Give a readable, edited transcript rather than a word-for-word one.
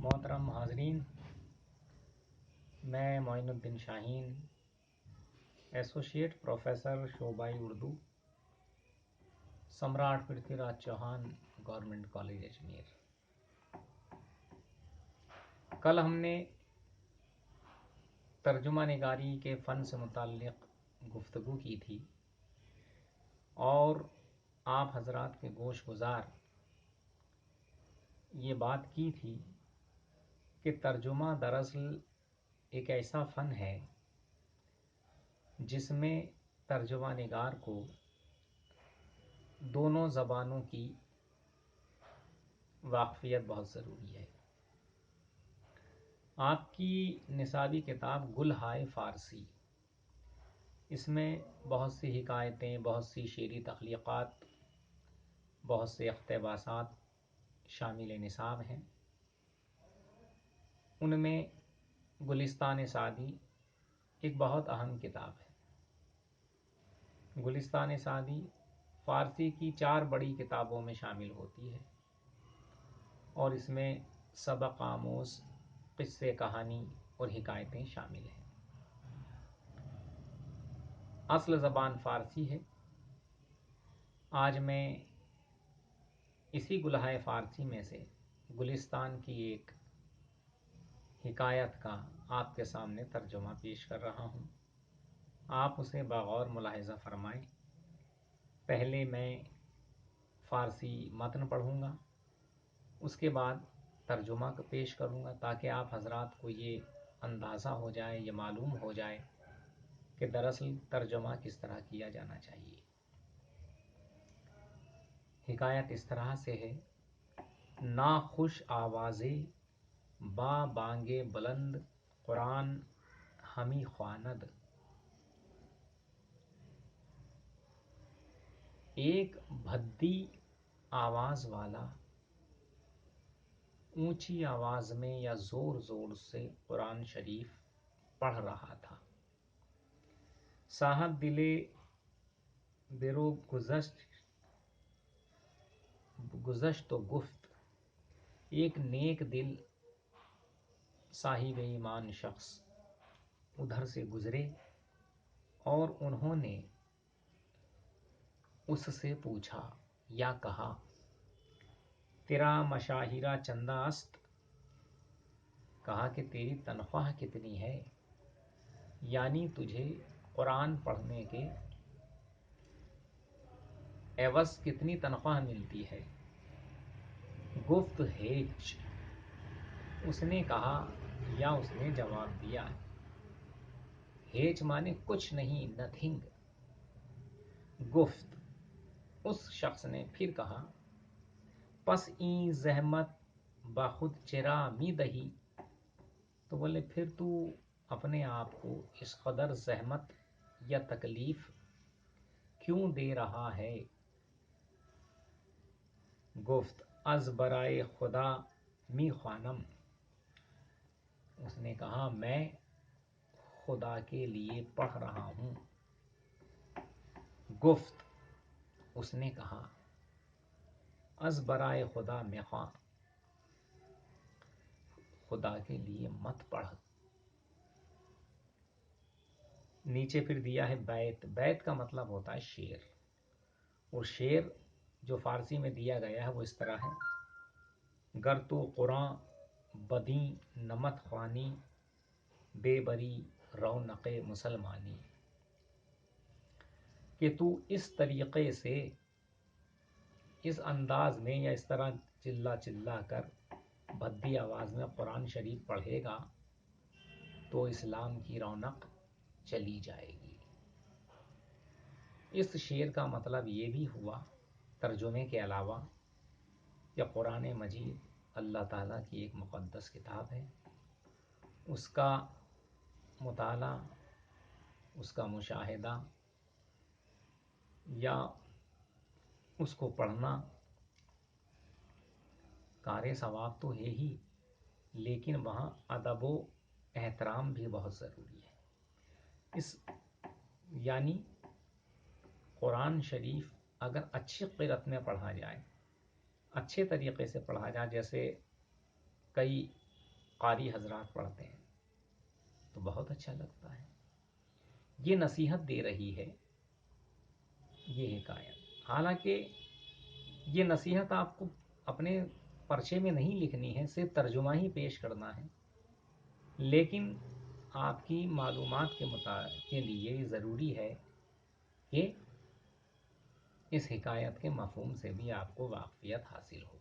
محترم حاضرین، میں معین الدین شاہین، ایسوسیٹ پروفیسر شعبہ اردو، سمراٹ پرتھوی راج چوہان گورنمنٹ کالج اجمیر۔ کل ہم نے ترجمہ نگاری کے فن سے متعلق گفتگو کی تھی اور آپ حضرات کے گوش گزار یہ بات کی تھی کہ ترجمہ دراصل ایک ایسا فن ہے جس میں ترجمہ نگار کو دونوں زبانوں کی واقفیت بہت ضروری ہے۔ آپ کی نصابی کتاب گلہائے فارسی، اس میں بہت سی حکایتیں، بہت سی شعری تخلیقات، بہت سے اقتباسات شامل نصاب ہیں۔ ان میں گلستان سعدی ایک بہت اہم کتاب ہے۔ گلستان سعدی فارسی کی 4 بڑی کتابوں میں شامل ہوتی ہے اور اس میں سبق آموز قصے، کہانی اور حکایتیں شامل ہیں۔ اصل زبان فارسی ہے۔ آج میں اسی گلہائے فارسی میں سے گلستان کی ایک حکایت کا آپ کے سامنے ترجمہ پیش کر رہا ہوں۔ آپ اسے بغور ملاحظہ فرمائیں۔ پہلے میں فارسی متن پڑھوں گا، اس کے بعد ترجمہ پیش کروں گا تاکہ آپ حضرات کو یہ اندازہ ہو جائے، یہ معلوم ہو جائے کہ دراصل ترجمہ کس طرح کیا جانا چاہیے۔ حکایت اس طرح سے ہے: ناخوش آوازے با بانگے بلند قرآن ہمی خواند، ایک بھدی آواز والا اونچی آواز میں یا زور زور سے قرآن شریف پڑھ رہا تھا۔ صاحب دلے برو گزشت و گفت، ایک نیک دل صاحب ایمان شخص ادھر سے گزرے اور انہوں نے اس سے پوچھا یا کہا، تیرا مشاہرہ چندہ است، کہا کہ تیری تنخواہ کتنی ہے، یعنی تجھے قرآن پڑھنے کے عوض کتنی تنخواہ ملتی ہے۔ گفت ہیچ، اس نے کہا یا اس نے جواب دیا۔ ہیچ مانے کچھ نہیں، نتھنگ۔ گفت، اس شخص نے پھر کہا، پس این زحمت بخود چرا می دہی، تو بولے پھر تو اپنے آپ کو اس قدر زحمت یا تکلیف کیوں دے رہا ہے؟ گفت، از برائے خدا می خوانم، اس نے کہا میں خدا کے لیے پڑھ رہا ہوں۔ گفت، اس نے کہا، از برائے خدا مخواں، خدا کے لیے مت پڑھ۔ نیچے پھر دیا ہے بیت۔ بیت کا مطلب ہوتا ہے شعر، اور شعر جو فارسی میں دیا گیا ہے وہ اس طرح ہے: گر تو قرآن بدیں نمت خوانی، بے بری رونق مسلمانی، کہ تو اس طریقے سے، اس انداز میں یا اس طرح چلا چلا کر بھدی آواز میں قرآن شریف پڑھے گا تو اسلام کی رونق چلی جائے گی۔ اس شعر کا مطلب یہ بھی ہوا ترجمے کے علاوہ کہ قرآن مجید اللہ تعالیٰ کی ایک مقدس کتاب ہے، اس کا مطالعہ، اس کا مشاہدہ یا اس کو پڑھنا کار ثواب تو ہے ہی، لیکن وہاں ادب و احترام بھی بہت ضروری ہے۔ یعنی قرآن شریف اگر اچھی قرأت میں پڑھا جائے، اچھے طریقے سے پڑھا جائے، جیسے کئی قاری حضرات پڑھتے ہیں تو بہت اچھا لگتا ہے۔ یہ نصیحت دے رہی ہے یہ حکایت، حالانکہ یہ نصیحت آپ کو اپنے پرچے میں نہیں لکھنی ہے، صرف ترجمہ ہی پیش کرنا ہے، لیکن آپ کی معلومات کے لیے ضروری ہے کہ اس حکایت کے مفہوم سے بھی آپ کو واقفیت حاصل ہو۔